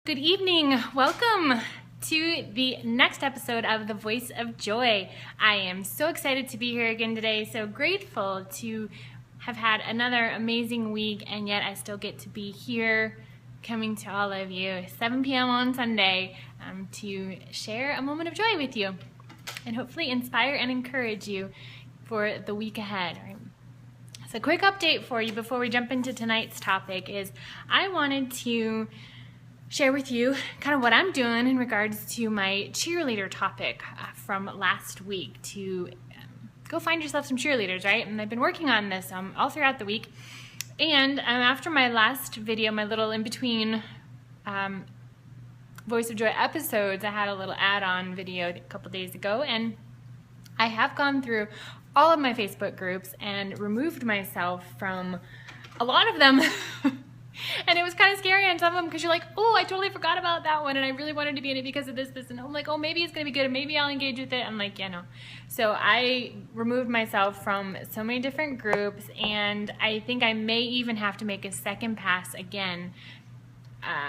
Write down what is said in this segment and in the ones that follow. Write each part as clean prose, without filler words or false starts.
Good evening. Welcome to the next episode of The Voice of Joy. I am so excited to be here again today. So grateful to have had another amazing week, and yet I still get to be here coming to all of you 7 p.m. on Sunday to share a moment of joy with you and hopefully inspire and encourage you for the week ahead. Right? So quick update for you before we jump into tonight's topic is I wanted to share with you kind of what I'm doing in regards to my cheerleader topic from last week to go find yourself some cheerleaders, right? And I've been working on this all throughout the week. And after my last video, my little in-between Voice of Joy episodes, I had a little add-on video a couple days ago, and I have gone through all of my Facebook groups and removed myself from a lot of them. And it was kind of scary on some of them because you're like, oh, I totally forgot about that one and I really wanted to be in it because of this, and I'm like, oh, maybe it's going to be good and maybe I'll engage with it. I'm like, yeah, no. So I removed myself from so many different groups, and I think I may even have to make a second pass again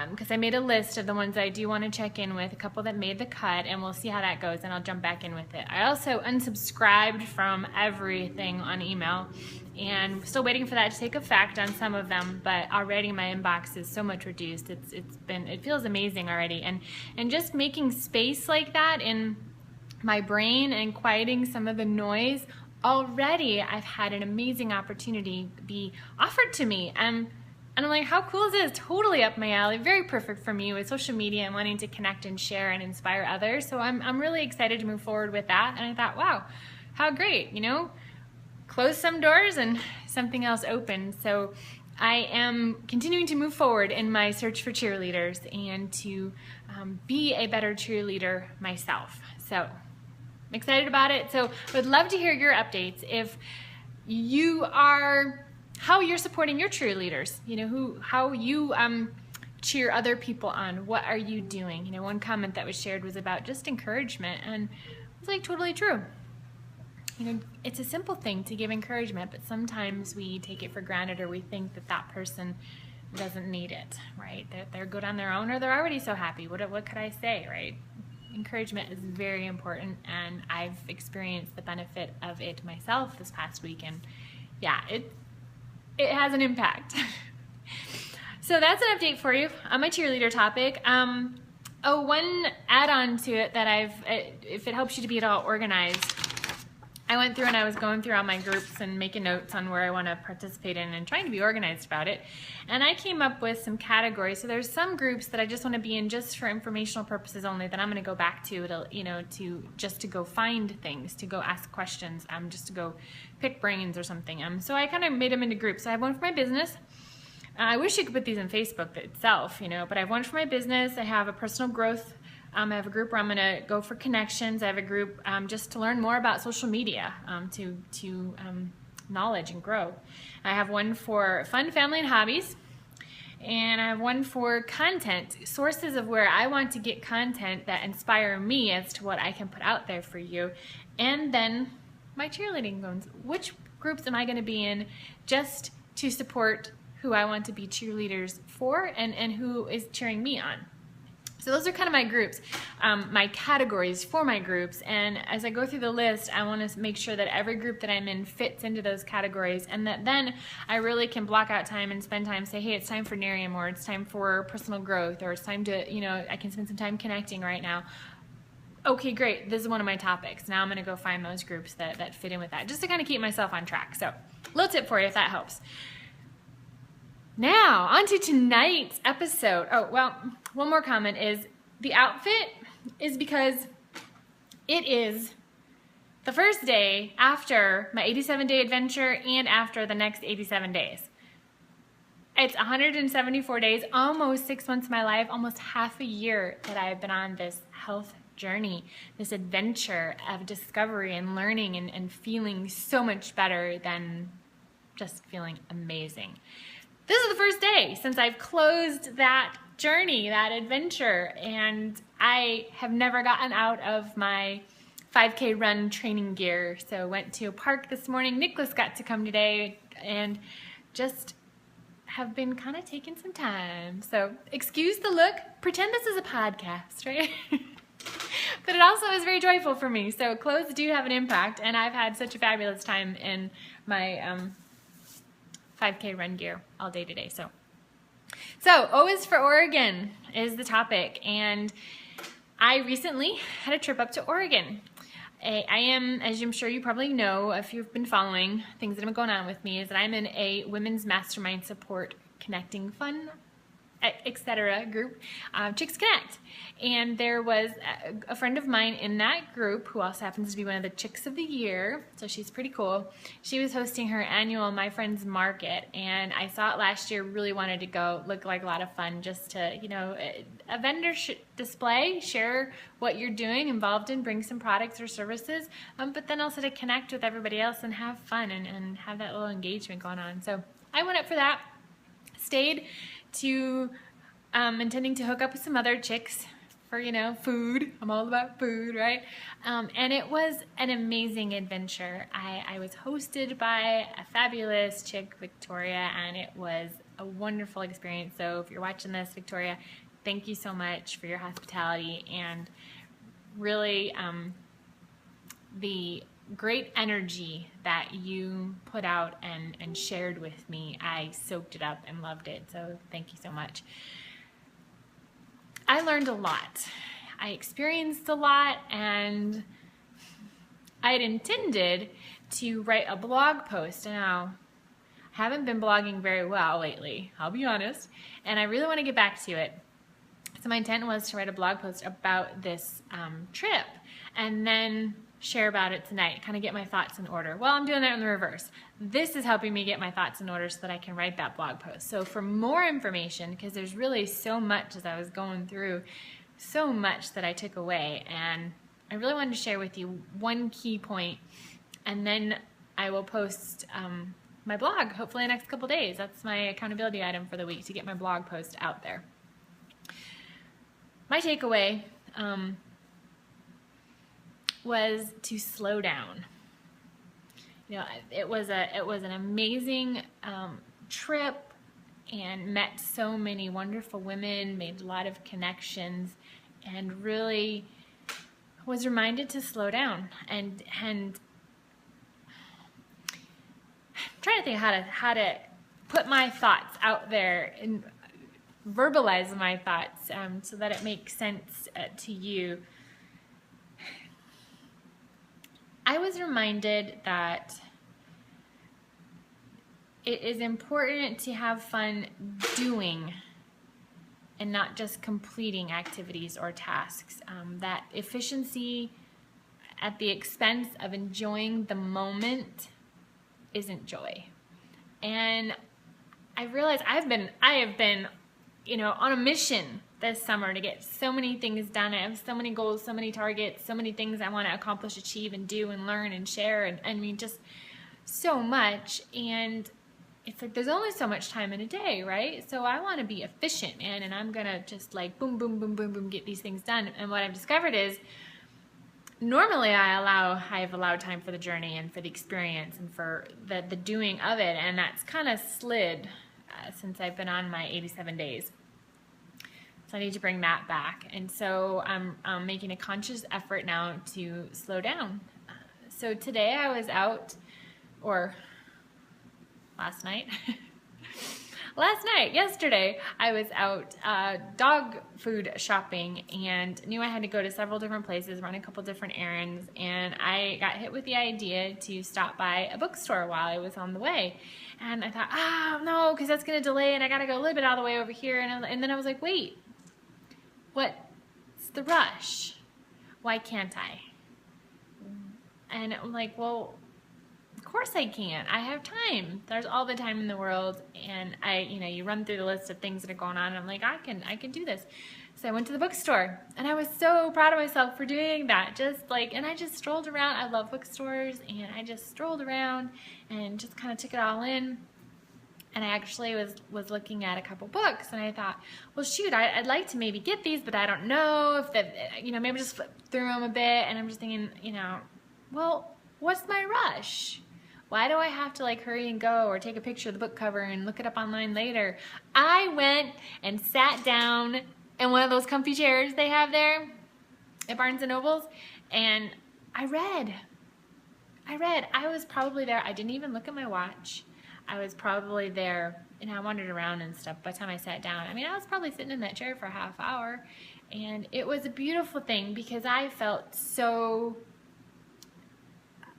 because I made a list of the ones I do want to check in with, a couple that made the cut, and we'll see how that goes, and I'll jump back in with it. I also unsubscribed from everything on email, and still waiting for that to take effect on some of them, but already my inbox is so much reduced. It feels amazing already, and just making space like that in my brain and quieting some of the noise, already I've had an amazing opportunity be offered to me. And I'm like, how cool is this? Totally up my alley, very perfect for me with social media and wanting to connect and share and inspire others. So I'm really excited to move forward with that. And I thought, wow, how great, close some doors and something else open. So I am continuing to move forward in my search for cheerleaders and to be a better cheerleader myself. So I'm excited about it. So I would love to hear your updates. If you are, how you're supporting your cheerleaders, how you cheer other people on. What are you doing? One comment that was shared was about just encouragement, and it's like totally true. It's a simple thing to give encouragement, but sometimes we take it for granted, or we think that that person doesn't need it, right? They're good on their own, or they're already so happy. What could I say, right? Encouragement is very important, and I've experienced the benefit of it myself this past week, and yeah, it has an impact. So that's an update for you on my cheerleader topic. One add-on to it that if it helps you to be at all organized, I went through and I was going through all my groups and making notes on where I want to participate in and trying to be organized about it. And I came up with some categories. So there's some groups that I just want to be in just for informational purposes only, that I'm going to go back to to go find things, to go ask questions, just to go pick brains or something. So I kind of made them into groups. So I have one for my business. I wish you could put these in Facebook itself, but I have one for my business. I have a personal growth. I have a group where I'm going to go for connections. I have a group just to learn more about social media, to knowledge and grow. I have one for fun, family, and hobbies. And I have one for content, sources of where I want to get content that inspire me as to what I can put out there for you. And then my cheerleading ones. Which groups am I going to be in just to support who I want to be cheerleaders for and who is cheering me on? So those are kind of my groups, my categories for my groups. And as I go through the list, I want to make sure that every group that I'm in fits into those categories, and that then I really can block out time and spend time, say, hey, it's time for Nerium, or it's time for personal growth, or it's time to, I can spend some time connecting right now. Okay, great. This is one of my topics. Now I'm going to go find those groups that fit in with that, just to kind of keep myself on track. So, little tip for you if that helps. Now, on to tonight's episode. Oh, well, one more comment is the outfit is because it is the first day after my 87-day adventure and after the next 87 days. It's 174 days, almost 6 months of my life, almost half a year that I've been on this health journey, this adventure of discovery and learning and feeling so much better than just feeling amazing. This is the first day since I've closed that journey, that adventure, and I have never gotten out of my 5K run training gear. So went to a park this morning. Nicholas got to come today and just have been kind of taking some time. So excuse the look, pretend this is a podcast, right? But it also is very joyful for me. So clothes do have an impact, and I've had such a fabulous time in my 5K run gear all day today. So O is for Oregon is the topic, and I recently had a trip up to Oregon. I am, as I'm sure you probably know, if you've been following things that have been going on with me, is that I'm in a women's mastermind support, connecting, fun, etc. group, Chicks Connect. And there was a friend of mine in that group who also happens to be one of the Chicks of the Year, so she's pretty cool. She was hosting her annual My Friends Market, and I saw it last year, really wanted to go. Looked like a lot of fun, just to, you know, a vendor display, share what you're doing, involved in, bring some products or services, but then also to connect with everybody else and have fun and have that little engagement going on. So I went up for that, stayed to intending to hook up with some other chicks for, you know, food. I'm all about food, right? And it was an amazing adventure. I was hosted by a fabulous chick, Victoria, and it was a wonderful experience. So if you're watching this, Victoria, thank you so much for your hospitality and really the great energy that you put out and shared with me. I soaked it up and loved it, so thank you so much. I learned a lot. I experienced a lot, and I had intended to write a blog post. Now, I haven't been blogging very well lately, I'll be honest, and I really want to get back to it. So my intent was to write a blog post about this trip and then share about it tonight, kind of get my thoughts in order. Well, I'm doing that in the reverse. This is helping me get my thoughts in order so that I can write that blog post. So for more information, because there's really so much as I was going through, so much that I took away, and I really wanted to share with you one key point, and then I will post my blog hopefully in the next couple days. That's my accountability item for the week, to get my blog post out there. My takeaway was to slow down. You know, it was an amazing trip, and met so many wonderful women, made a lot of connections, and really was reminded to slow down and I'm trying to think how to put my thoughts out there and verbalize my thoughts so that it makes sense to you. I was reminded that it is important to have fun doing and not just completing activities or tasks. That efficiency at the expense of enjoying the moment isn't joy. And I realized I have been, you know, on a mission this summer to get so many things done. I have so many goals, so many targets, so many things I want to accomplish, achieve, and do, and learn, and share, and I mean, just so much. And it's like there's only so much time in a day, right? So I want to be efficient, man, and I'm gonna just like boom, boom, boom, boom, boom, get these things done. And what I've discovered is normally I have allowed time for the journey and for the experience and for the doing of it, and that's kind of slid since I've been on my 87 days. So I need to bring that back. And so I'm making a conscious effort now to slow down. So today I was out, or yesterday, I was out dog food shopping and knew I had to go to several different places, run a couple different errands, and I got hit with the idea to stop by a bookstore while I was on the way. And I thought, oh no, because that's going to delay, and I got to go a little bit out of the way over here. And then I was like, wait, what's the rush? Why can't I? And I'm like, well, of course I can. I have time. There's all the time in the world, and you run through the list of things that are going on, and I'm like, I can do this. So I went to the bookstore, and I was so proud of myself for doing that. And I just strolled around. I love bookstores, and I just strolled around and just kind of took it all in. And I actually was looking at a couple books, and I thought, well, shoot, I'd like to maybe get these, but I don't know if maybe just flip through them a bit. And I'm just thinking, well, what's my rush? Why do I have to like hurry and go or take a picture of the book cover and look it up online later? I went and sat down in one of those comfy chairs they have there at Barnes & Noble's, and I read. I was probably there. I didn't even look at my watch. I was probably there, and I wandered around and stuff by the time I sat down. I mean, I was probably sitting in that chair for a half hour, and it was a beautiful thing because I felt so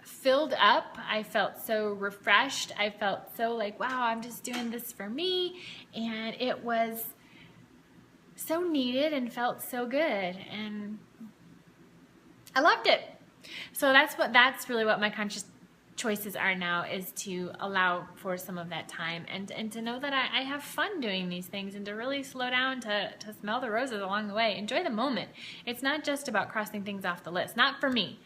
filled up. I felt so refreshed. I felt so like, wow, I'm just doing this for me, and it was so needed and felt so good, and I loved it. So that's really what my conscious choices are now, is to allow for some of that time and to know that I have fun doing these things, and to really slow down, to smell the roses along the way. Enjoy the moment. It's not just about crossing things off the list. Not for me.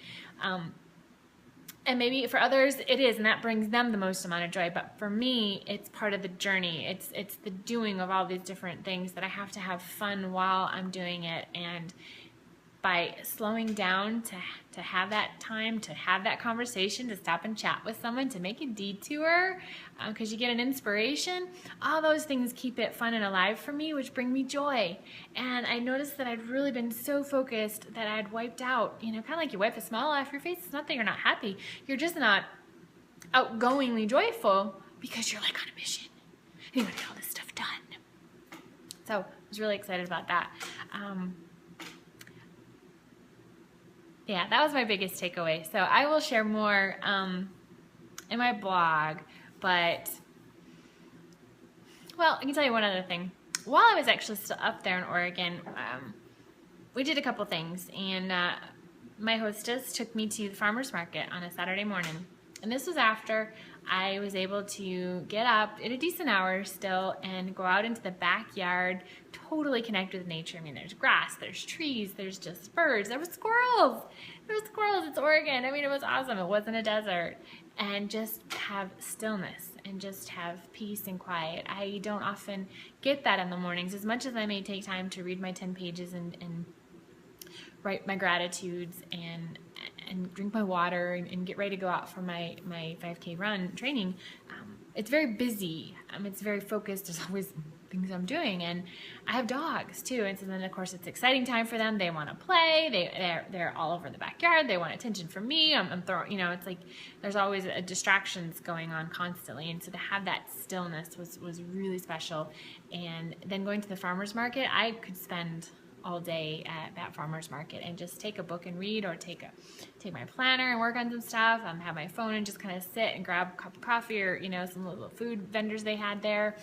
And maybe for others it is, and that brings them the most amount of joy. But for me, it's part of the journey. It's the doing of all these different things that I have to have fun while I'm doing it. And by slowing down to have that time, to have that conversation, to stop and chat with someone, to make a detour because you get an inspiration, all those things keep it fun and alive for me, which bring me joy. And I noticed that I'd really been so focused that I'd wiped out, kind of like you wipe a smile off your face. It's not that you're not happy. You're just not outgoingly joyful because you're like on a mission. You want to get all this stuff done. So I was really excited about that. Yeah, that was my biggest takeaway. So I will share more in my blog, but, well, I can tell you one other thing. While I was actually still up there in Oregon, we did a couple things, and my hostess took me to the farmer's market on a Saturday morning. And this was after I was able to get up at a decent hour still and go out into the backyard, totally connect with nature. I mean, there's grass, there's trees, there's just birds, there were squirrels. It's Oregon. I mean, it was awesome. It wasn't a desert. And just have stillness and just have peace and quiet. I don't often get that in the mornings. As much as I may take time to read my 10 pages and write my gratitudes and drink my water and get ready to go out for my 5K run training, it's very busy. It's very focused. There's always things I'm doing, and I have dogs too. And so then, of course, it's exciting time for them. They want to play. They're all over the backyard. They want attention from me. I'm throwing. It's like there's always distractions going on constantly. And so to have that stillness was really special. And then going to the farmer's market, I could spend all day at that farmer's market and just take a book and read, or take my planner and work on some stuff, have my phone and just kind of sit and grab a cup of coffee, or some little food vendors they had there,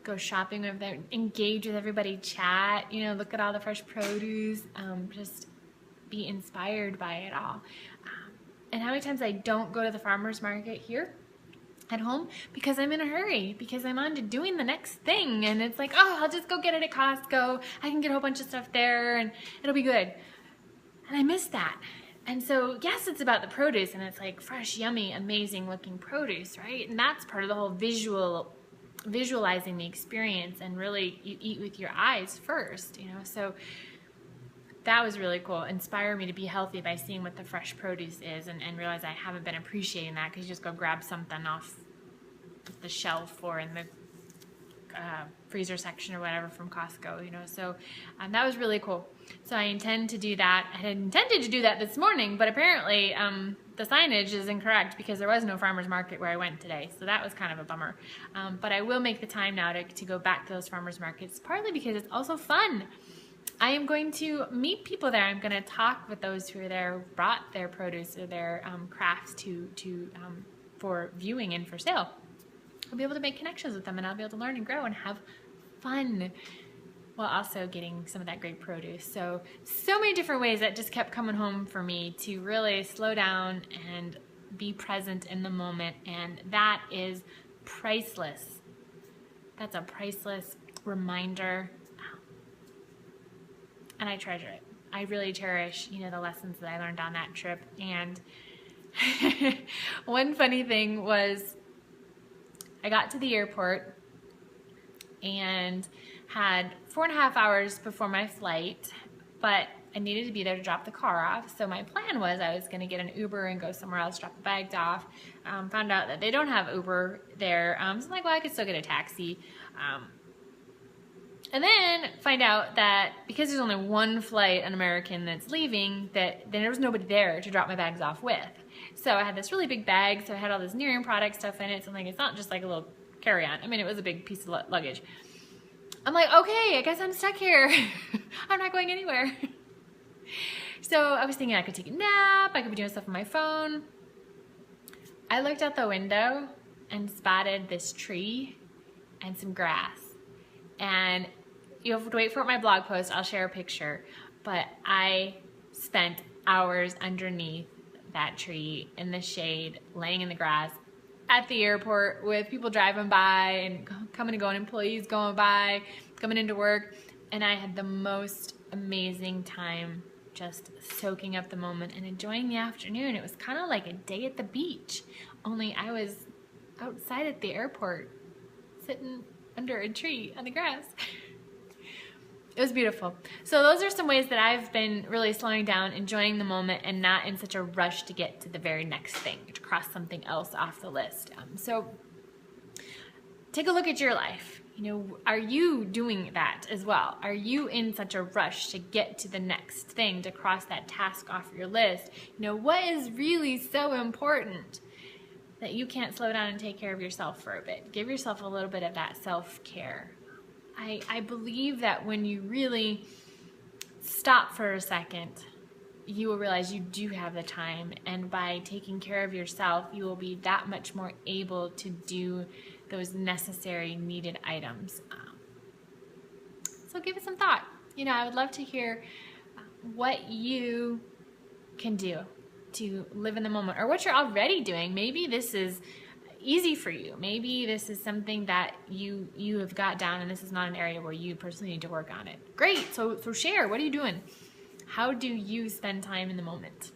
go shopping with them, engage with everybody, chat, look at all the fresh produce, just be inspired by it all. And how many times I don't go to the farmer's market here at home because I'm in a hurry, because I'm on to doing the next thing, and it's like, oh, I'll just go get it at Costco. I can get a whole bunch of stuff there and it'll be good. And I miss that. And so, yes, it's about the produce, and it's like fresh, yummy, amazing looking produce, right? And that's part of the whole visualizing the experience, and really you eat with your eyes first, so that was really cool. Inspire me to be healthy by seeing what the fresh produce is, and realize I haven't been appreciating that, because you just go grab something off the shelf or in the freezer section or whatever from Costco, so that was really cool. So I intend to do that. I had intended to do that this morning, but apparently the signage is incorrect, because there was no farmer's market where I went today, so that was kind of a bummer. But I will make the time now to go back to those farmer's markets, partly because it's also fun. I am going to meet people there. I'm going to talk with those who are there, brought their produce or their crafts for viewing and for sale. I'll be able to make connections with them, and I'll be able to learn and grow and have fun while also getting some of that great produce. So many different ways that just kept coming home for me to really slow down and be present in the moment, and that is priceless. That's a priceless reminder. And I treasure it. I really cherish, the lessons that I learned on that trip. And one funny thing was, I got to the airport and had 4.5 hours before my flight, but I needed to be there to drop the car off. So my plan was I was going to get an Uber and go somewhere else, drop the bags off. Found out that they don't have Uber there. So I'm like, well, I could still get a taxi. And then find out that because there's only one flight, an American, that's leaving, that then there was nobody there to drop my bags off with. So I had this really big bag, so I had all this Nearium product stuff in it. So I'm like, it's not just like a little carry-on. I mean, it was a big piece of luggage. I'm like, okay, I guess I'm stuck here. I'm not going anywhere. So I was thinking I could take a nap, I could be doing stuff on my phone. I looked out the window and spotted this tree and some grass. And you have to wait for my blog post, I'll share a picture. But I spent hours underneath that tree in the shade, laying in the grass at the airport with people driving by and coming and going, employees going by, coming into work. And I had the most amazing time just soaking up the moment and enjoying the afternoon. It was kind of like a day at the beach, only I was outside at the airport sitting under a tree on the grass. It was beautiful. So those are some ways that I've been really slowing down, enjoying the moment, and not in such a rush to get to the very next thing, to cross something else off the list. So take a look at your life. You know, are you doing that as well? Are you in such a rush to get to the next thing, to cross that task off your list? You know, what is really so important that you can't slow down and take care of yourself for a bit? Give yourself a little bit of that self-care. I believe that when you really stop for a second, you will realize you do have the time, and by taking care of yourself, you will be that much more able to do those necessary, needed items. So give it some thought. You know, I would love to hear what you can do to live in the moment, or what you're already doing. Maybe this is easy for you. Maybe this is something that you have got down, and this is not an area where you personally need to work on it. Great. So share. What are you doing? How do you spend time in the moment?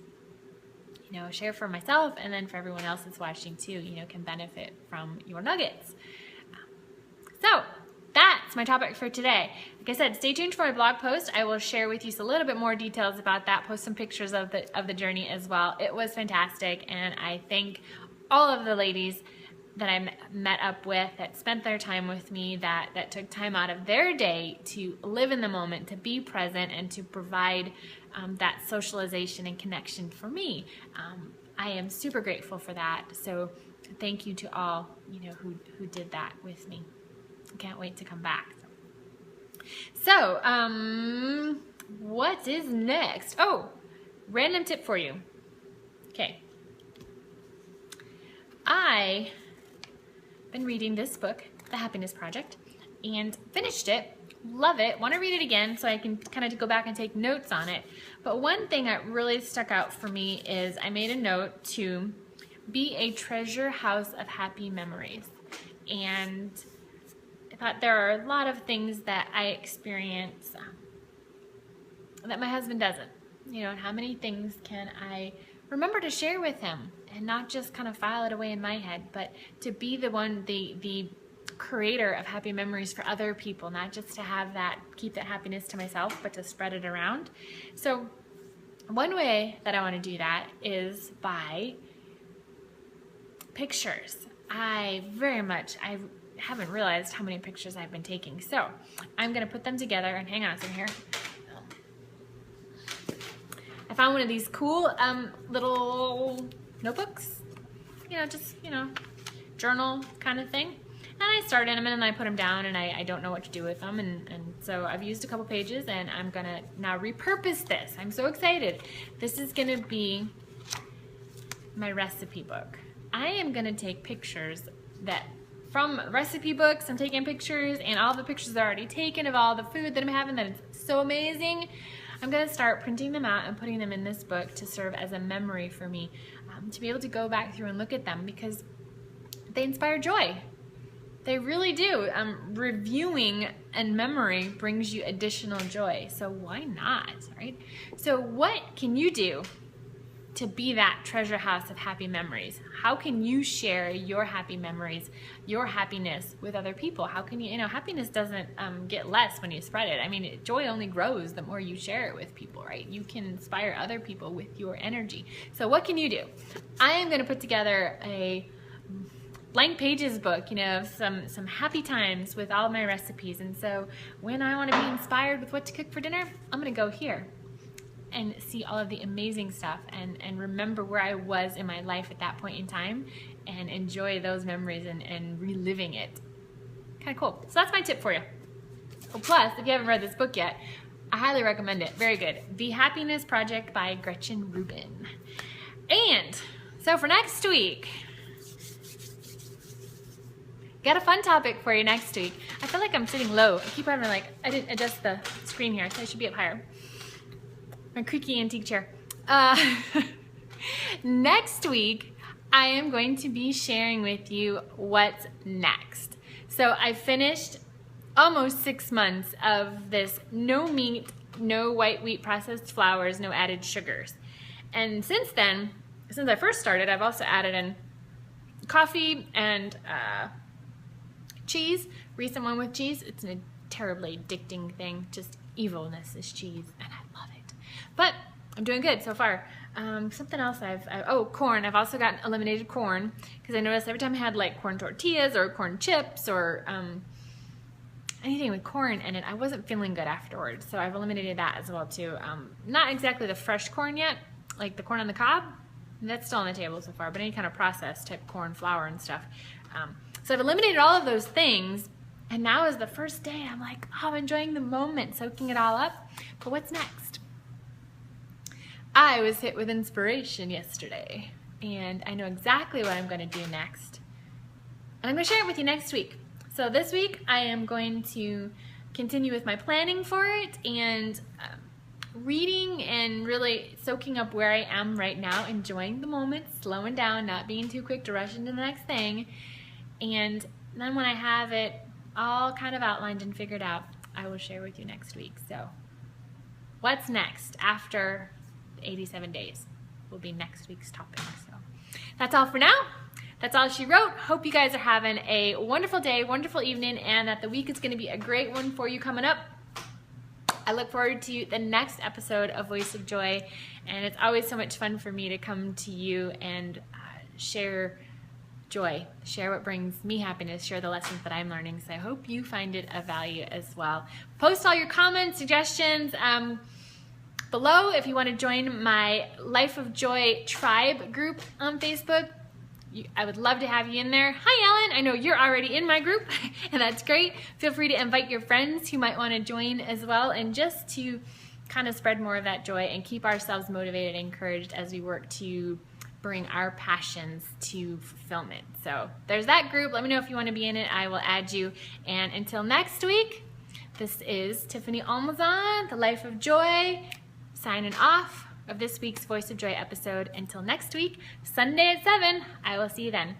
You know, share for myself, and then for everyone else that's watching too, you know, can benefit from your nuggets. So that's my topic for today. Like I said, stay tuned for my blog post. I will share with you a little bit more details about that, post some pictures of the journey as well. It was fantastic, and I thank all of the ladies that I met up with, that spent their time with me, that took time out of their day to live in the moment, to be present, and to provide that socialization and connection for me. I am super grateful for that. So thank you to all, you know, who did that with me. I can't wait to come back. So what is next? Oh, random tip for you. Okay. I've been reading this book, The Happiness Project, and finished it. Love it. Want to read it again so I can kind of go back and take notes on it. But one thing that really stuck out for me is I made a note to be a treasure house of happy memories. And I thought there are a lot of things that I experience that my husband doesn't. You know, and how many things can I remember to share with him, and not just kind of file it away in my head, but to be the one, the creator of happy memories for other people, not just to have that, keep that happiness to myself, but to spread it around. So one way that I want to do that is by pictures. I haven't realized how many pictures I've been taking. So I'm going to put them together, and hang on a second here. I found one of these cool little notebooks, you know, just, you know, journal kind of thing. And I started them, and then I put them down, and I don't know what to do with them. And so I've used a couple pages, and I'm going to now repurpose this. I'm so excited. This is going to be my recipe book. I am going to take pictures from recipe books. I'm taking pictures, and all the pictures are already taken of all the food that I'm having that is so amazing. I'm going to start printing them out and putting them in this book to serve as a memory for me, to be able to go back through and look at them, because they inspire joy. They really do. Reviewing and memory brings you additional joy, so why not, right? So what can you do to be that treasure house of happy memories? How can you share your happy memories, your happiness with other people? How can you, happiness doesn't get less when you spread it. I mean, joy only grows the more you share it with people, right? You can inspire other people with your energy. So what can you do? I am going to put together a blank pages book, of some happy times with all of my recipes. And so when I want to be inspired with what to cook for dinner, I'm going to go here and see all of the amazing stuff and remember where I was in my life at that point in time and enjoy those memories and reliving it. Kind of cool. So that's my tip for you. Oh, plus, if you haven't read this book yet, I highly recommend it. Very good. The Happiness Project by Gretchen Rubin. And so for next week, got a fun topic for you next week. I feel like I'm sitting low. I keep having I didn't adjust the screen here, so I should be up higher. My creaky antique chair. Next week, I am going to be sharing with you what's next. So I finished almost 6 months of this no meat, no white wheat processed flours, no added sugars. And since then, since I first started, I've also added in coffee and cheese. Recent one with cheese. It's a terribly addicting thing. Just evilness is cheese, and I love it. But I'm doing good so far. Something else corn. I've also gotten eliminated corn because I noticed every time I had corn tortillas or corn chips or anything with corn in it, I wasn't feeling good afterwards. So I've eliminated that as well too. Not exactly the fresh corn yet, like the corn on the cob. That's still on the table so far, but any kind of processed type corn flour and stuff. So I've eliminated all of those things, and now is the first day. I'm like, I'm enjoying the moment, soaking it all up. But what's next? I was hit with inspiration yesterday, and I know exactly what I'm going to do next. And I'm going to share it with you next week. So this week, I am going to continue with my planning for it and reading and really soaking up where I am right now, enjoying the moment, slowing down, not being too quick to rush into the next thing. And then when I have it all kind of outlined and figured out, I will share with you next week. So what's next after 87 days will be next week's topic. So that's all for now. That's all she wrote. Hope you guys are having a wonderful day, wonderful evening, and that the week is going to be a great one for you coming up. I look forward to the next episode of Voice of Joy, and it's always so much fun for me to come to you and share joy, share what brings me happiness, share the lessons that I'm learning. So I hope you find it of value as well. Post all your comments, suggestions below if you want to join my Life of Joy tribe group on Facebook. I would love to have you in there. Hi, Ellen. I know you're already in my group, and that's great. Feel free to invite your friends who might want to join as well, and just to kind of spread more of that joy and keep ourselves motivated and encouraged as we work to bring our passions to fulfillment. So there's that group. Let me know if you want to be in it. I will add you. And until next week, this is Tiffany Almazan, the Life of Joy, signing off of this week's Voice of Joy episode. Until next week, Sunday at 7, I will see you then.